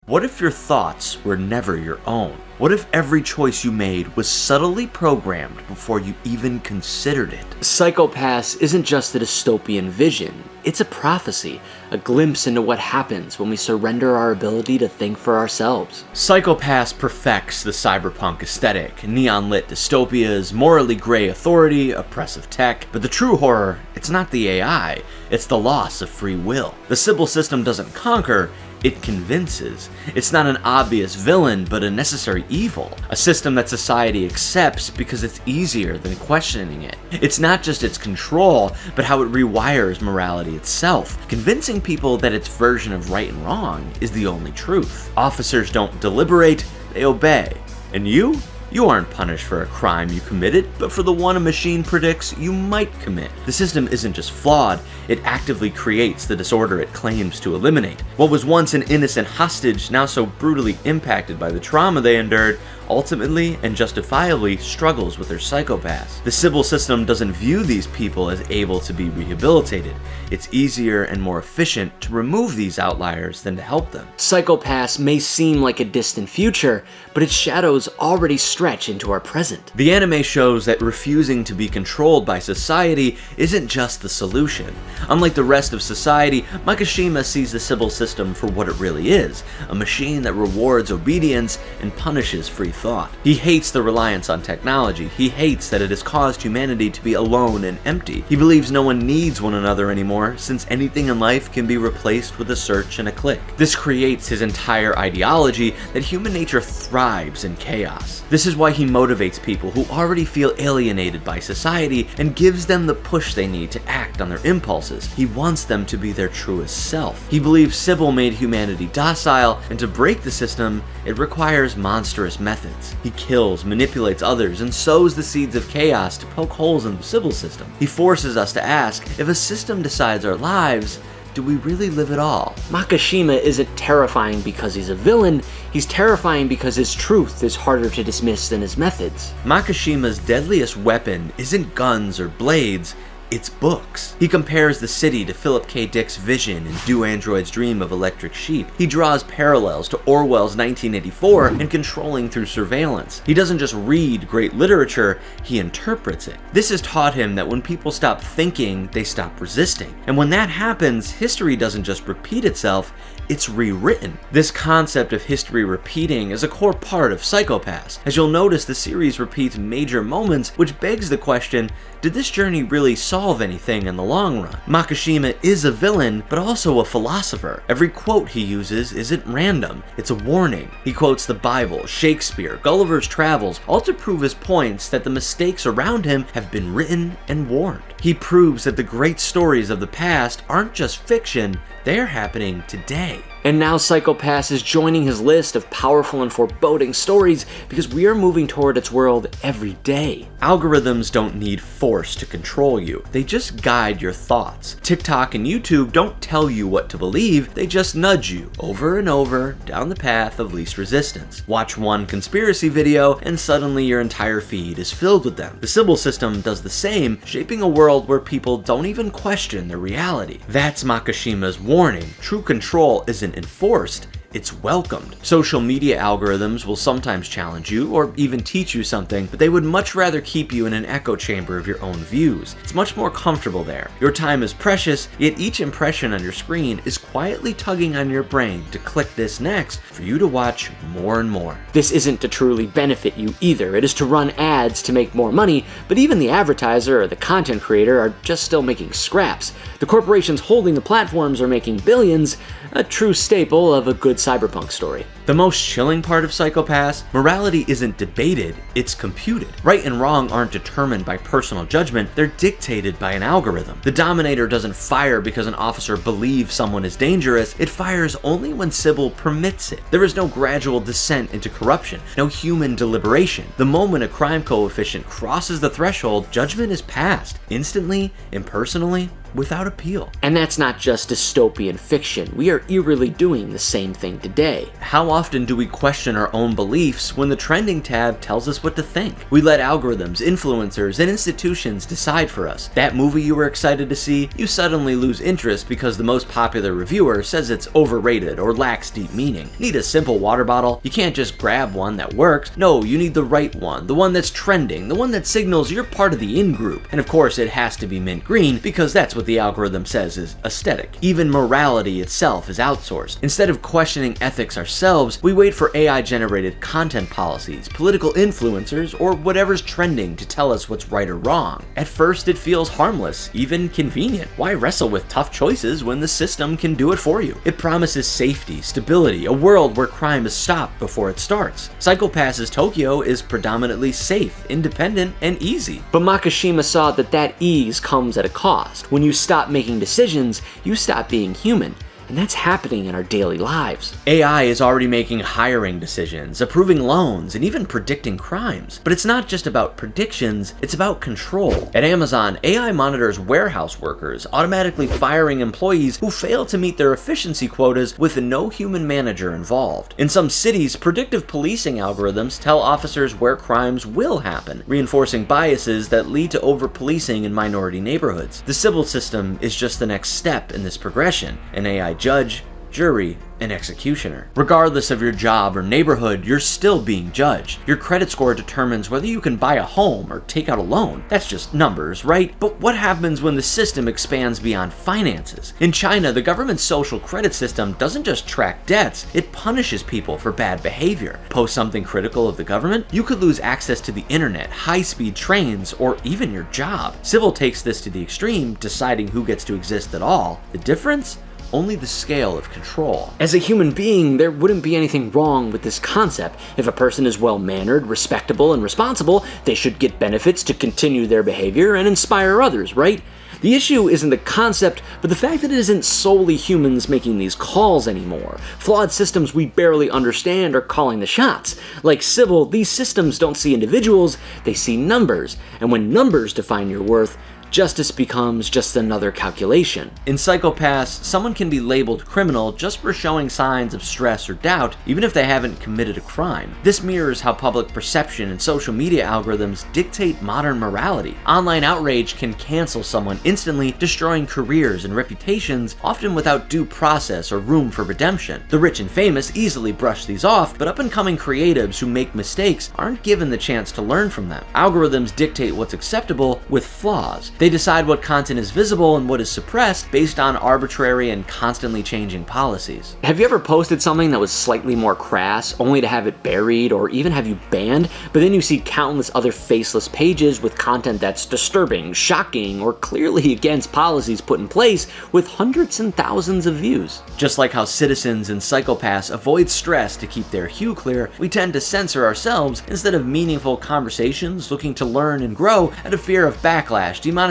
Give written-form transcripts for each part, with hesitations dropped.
What if your thoughts were never your own? What if every choice you made was subtly programmed before you even considered it? Psychopaths isn't just a dystopian vision, it's a prophecy, a glimpse into what happens when we surrender our ability to think for ourselves. Psychopaths perfects the cyberpunk aesthetic, neon-lit dystopias, morally gray authority, oppressive tech, but the true horror, it's not the AI, it's the loss of free will. The Sibyl System doesn't conquer, it convinces. It's not an obvious villain, but a necessary evil. A system that society accepts because it's easier than questioning it. It's not just its control, but how it rewires morality itself, convincing people that its version of right and wrong is the only truth. Officers don't deliberate, they obey. And you aren't punished for a crime you committed, but for the one a machine predicts you might commit. The system isn't just flawed, it actively creates the disorder it claims to eliminate. What was once an innocent hostage, now so brutally impacted by the trauma they endured, ultimately and justifiably struggles with their psychopaths. The Sibyl System doesn't view these people as able to be rehabilitated. It's easier and more efficient to remove these outliers than to help them. Psychopaths may seem like a distant future, but its shadows already stretch into our present. The anime shows that refusing to be controlled by society isn't just the solution. Unlike the rest of society, Makishima sees the Sibyl System for what it really is, a machine that rewards obedience and punishes free thought. He hates the reliance on technology. He hates that it has caused humanity to be alone and empty. He believes no one needs one another anymore, since anything in life can be replaced with a search and a click. This creates his entire ideology that human nature thrives in chaos. This is why he motivates people who already feel alienated by society and gives them the push they need to act on their impulses. He wants them to be their truest self. He believes Sibyl made humanity docile, and to break the system, it requires monstrous methods. He kills, manipulates others, and sows the seeds of chaos to poke holes in the Sibyl System. He forces us to ask, if a system decides our lives, do we really live at all? Makishima isn't terrifying because he's a villain, he's terrifying because his truth is harder to dismiss than his methods. Makishima's deadliest weapon isn't guns or blades, it's books. He compares the city to Philip K. Dick's vision in Do Androids Dream of Electric Sheep. He draws parallels to Orwell's 1984 and controlling through surveillance. He doesn't just read great literature, he interprets it. This has taught him that when people stop thinking, they stop resisting. And when that happens, history doesn't just repeat itself, it's rewritten. This concept of history repeating is a core part of Psychopaths. As you'll notice, the series repeats major moments, which begs the question, did this journey really solve anything in the long run? Makishima is a villain, but also a philosopher. Every quote he uses isn't random, it's a warning. He quotes the Bible, Shakespeare, Gulliver's Travels, all to prove his points that the mistakes around him have been written and warned. He proves that the great stories of the past aren't just fiction, they are happening today. And now Psychopaths is joining his list of powerful and foreboding stories because we are moving toward its world every day. Algorithms don't need force to control you, they just guide your thoughts. TikTok and YouTube don't tell you what to believe, they just nudge you over and over down the path of least resistance. Watch one conspiracy video and suddenly your entire feed is filled with them. The Sibyl System does the same, shaping a world where people don't even question their reality. That's Makishima's warning. True control isn't enforced, it's welcomed. Social media algorithms will sometimes challenge you or even teach you something, but they would much rather keep you in an echo chamber of your own views. It's much more comfortable there. Your time is precious, yet each impression on your screen is quietly tugging on your brain to click this next for you to watch more and more. This isn't to truly benefit you either. It is to run ads to make more money, but even the advertiser or the content creator are just still making scraps. The corporations holding the platforms are making billions, a true staple of a good cyberpunk story. The most chilling part of Psychopaths, morality isn't debated, it's computed. Right and wrong aren't determined by personal judgment, they're dictated by an algorithm. The Dominator doesn't fire because an officer believes someone is dangerous, it fires only when Sibyl permits it. There is no gradual descent into corruption, no human deliberation. The moment a crime coefficient crosses the threshold, judgment is passed, instantly, impersonally, without appeal. And that's not just dystopian fiction. We are eerily doing the same thing today. How often do we question our own beliefs when the trending tab tells us what to think? We let algorithms, influencers, and institutions decide for us. That movie you were excited to see, you suddenly lose interest because the most popular reviewer says it's overrated or lacks deep meaning. Need a simple water bottle? You can't just grab one that works. No, you need the right one, the one that's trending, the one that signals you're part of the in-group. And of course, it has to be mint green because that's what the algorithm says is aesthetic. Even morality itself is outsourced. Instead of questioning ethics ourselves, we wait for AI-generated content policies, political influencers, or whatever's trending to tell us what's right or wrong. At first, it feels harmless, even convenient. Why wrestle with tough choices when the system can do it for you? It promises safety, stability, a world where crime is stopped before it starts. Psycho-Pass's Tokyo is predominantly safe, independent, and easy. But Makishima saw that ease comes at a cost. When you stop making decisions, you stop being human. And that's happening in our daily lives. AI is already making hiring decisions, approving loans, and even predicting crimes. But it's not just about predictions, it's about control. At Amazon, AI monitors warehouse workers, automatically firing employees who fail to meet their efficiency quotas with no human manager involved. In some cities, predictive policing algorithms tell officers where crimes will happen, reinforcing biases that lead to over-policing in minority neighborhoods. The Sibyl System is just the next step in this progression. An AI judge, jury, and executioner. Regardless of your job or neighborhood, you're still being judged. Your credit score determines whether you can buy a home or take out a loan. That's just numbers, right? But what happens when the system expands beyond finances? In China, the government's social credit system doesn't just track debts, it punishes people for bad behavior. Post something critical of the government, you could lose access to the internet, high-speed trains, or even your job. Sibyl takes this to the extreme, deciding who gets to exist at all. The difference? Only the scale of control. As a human being, there wouldn't be anything wrong with this concept. If a person is well-mannered, respectable, and responsible, they should get benefits to continue their behavior and inspire others, right? The issue isn't the concept, but the fact that it isn't solely humans making these calls anymore. Flawed systems we barely understand are calling the shots. Like Sibyl, these systems don't see individuals, they see numbers. And when numbers define your worth, justice becomes just another calculation. In Psycho-Pass, someone can be labeled criminal just for showing signs of stress or doubt, even if they haven't committed a crime. This mirrors how public perception and social media algorithms dictate modern morality. Online outrage can cancel someone instantly, destroying careers and reputations, often without due process or room for redemption. The rich and famous easily brush these off, but up-and-coming creatives who make mistakes aren't given the chance to learn from them. Algorithms dictate what's acceptable with flaws. They decide what content is visible and what is suppressed based on arbitrary and constantly changing policies. Have you ever posted something that was slightly more crass, only to have it buried or even have you banned, but then you see countless other faceless pages with content that's disturbing, shocking, or clearly against policies put in place with hundreds and thousands of views? Just like how citizens in Psycho-Pass avoid stress to keep their hue clear, we tend to censor ourselves instead of meaningful conversations looking to learn and grow out of fear of backlash, demonetization,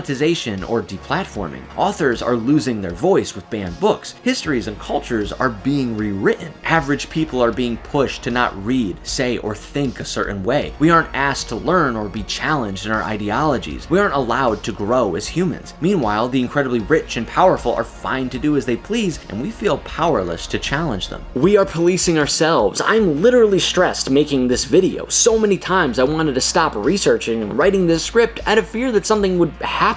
or deplatforming. Authors are losing their voice with banned books. Histories and cultures are being rewritten. Average people are being pushed to not read, say, or think a certain way. We aren't asked to learn or be challenged in our ideologies. We aren't allowed to grow as humans. Meanwhile, the incredibly rich and powerful are fine to do as they please, and we feel powerless to challenge them. We are policing ourselves. I'm literally stressed making this video. So many times I wanted to stop researching and writing this script out of fear that something would happen.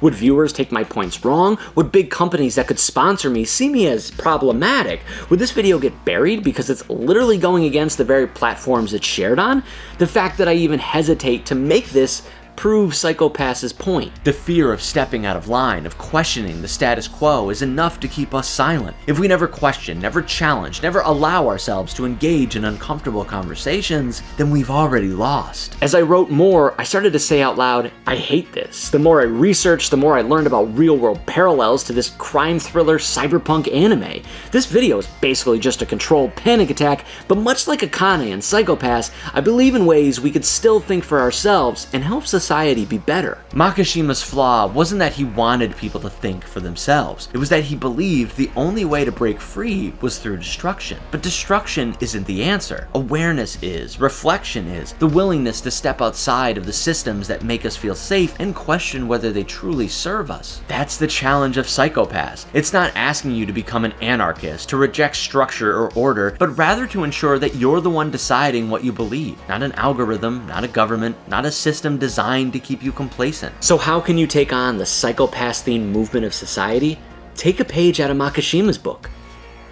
Would viewers take my points wrong? Would big companies that could sponsor me see me as problematic? Would this video get buried because it's literally going against the very platforms it's shared on? The fact that I even hesitate to make this prove Psycho-Pass's point. The fear of stepping out of line, of questioning the status quo, is enough to keep us silent. If we never question, never challenge, never allow ourselves to engage in uncomfortable conversations, then we've already lost. As I wrote more, I started to say out loud, I hate this. The more I researched, the more I learned about real-world parallels to this crime thriller cyberpunk anime. This video is basically just a controlled panic attack, but much like Akane and Psycho-Pass, I believe in ways we could still think for ourselves and helps us society be better. Makishima's flaw wasn't that he wanted people to think for themselves. It was that he believed the only way to break free was through destruction. But destruction isn't the answer. Awareness is, reflection is, the willingness to step outside of the systems that make us feel safe and question whether they truly serve us. That's the challenge of Psycho-Pass. It's not asking you to become an anarchist, to reject structure or order, but rather to ensure that you're the one deciding what you believe. Not an algorithm, not a government, not a system designed to keep you complacent. So how can you take on the Psycho-Pass themed movement of society? Take a page out of Makishima's book.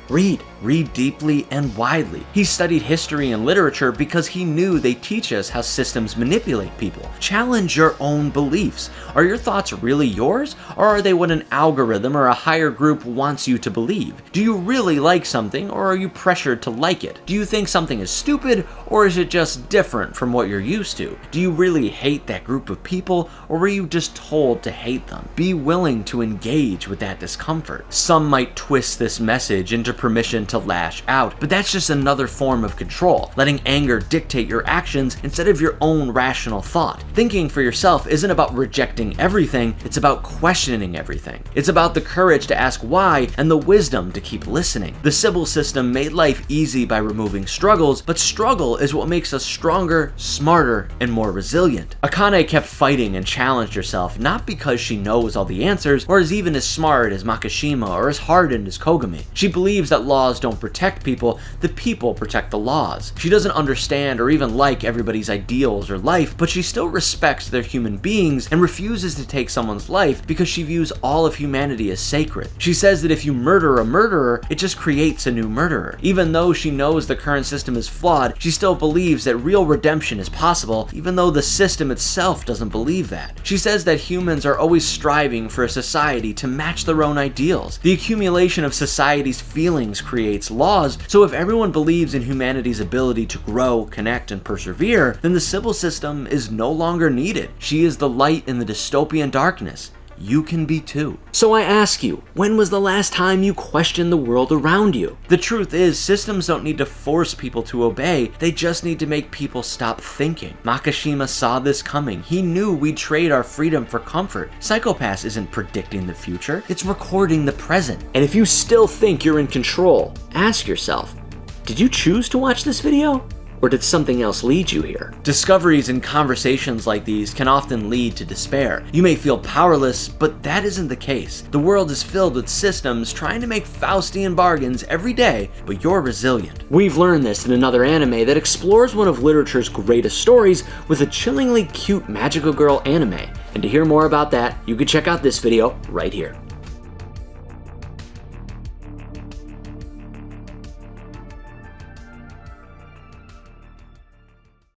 Read. Read deeply and widely. He studied history and literature because he knew they teach us how systems manipulate people. Challenge your own beliefs. Are your thoughts really yours, or are they what an algorithm or a higher group wants you to believe? Do you really like something, or are you pressured to like it? Do you think something is stupid, or is it just different from what you're used to? Do you really hate that group of people, or were you just told to hate them? Be willing to engage with that discomfort. Some might twist this message into permission to lash out, but that's just another form of control, letting anger dictate your actions instead of your own rational thought. Thinking for yourself isn't about rejecting everything, it's about questioning everything. It's about the courage to ask why and the wisdom to keep listening. The Sibyl System made life easy by removing struggles, but struggle is what makes us stronger, smarter, and more resilient. Akane kept fighting and challenged herself, not because she knows all the answers or is even as smart as Makishima or as hardened as Kogami. She believes that laws don't protect people, the people protect the laws. She doesn't understand or even like everybody's ideals or life, but she still respects their human beings and refuses to take someone's life because she views all of humanity as sacred. She says that if you murder a murderer, it just creates a new murderer. Even though she knows the current system is flawed, she still believes that real redemption is possible, even though the system itself doesn't believe that. She says that humans are always striving for a society to match their own ideals. The accumulation of society's feelings creates laws, so if everyone believes in humanity's ability to grow, connect, and persevere, then the Sibyl System is no longer needed. She is the light in the dystopian darkness. You can be too. So I ask you, when was the last time you questioned the world around you? The truth is, systems don't need to force people to obey, they just need to make people stop thinking. Makishima saw this coming. He knew we'd trade our freedom for comfort. Psycho-Pass isn't predicting the future, it's recording the present. And if you still think you're in control, ask yourself, did you choose to watch this video? Or did something else lead you here? Discoveries and conversations like these can often lead to despair. You may feel powerless, but that isn't the case. The world is filled with systems trying to make Faustian bargains every day, but you're resilient. We've learned this in another anime that explores one of literature's greatest stories with a chillingly cute magical girl anime. And to hear more about that, you can check out this video right here.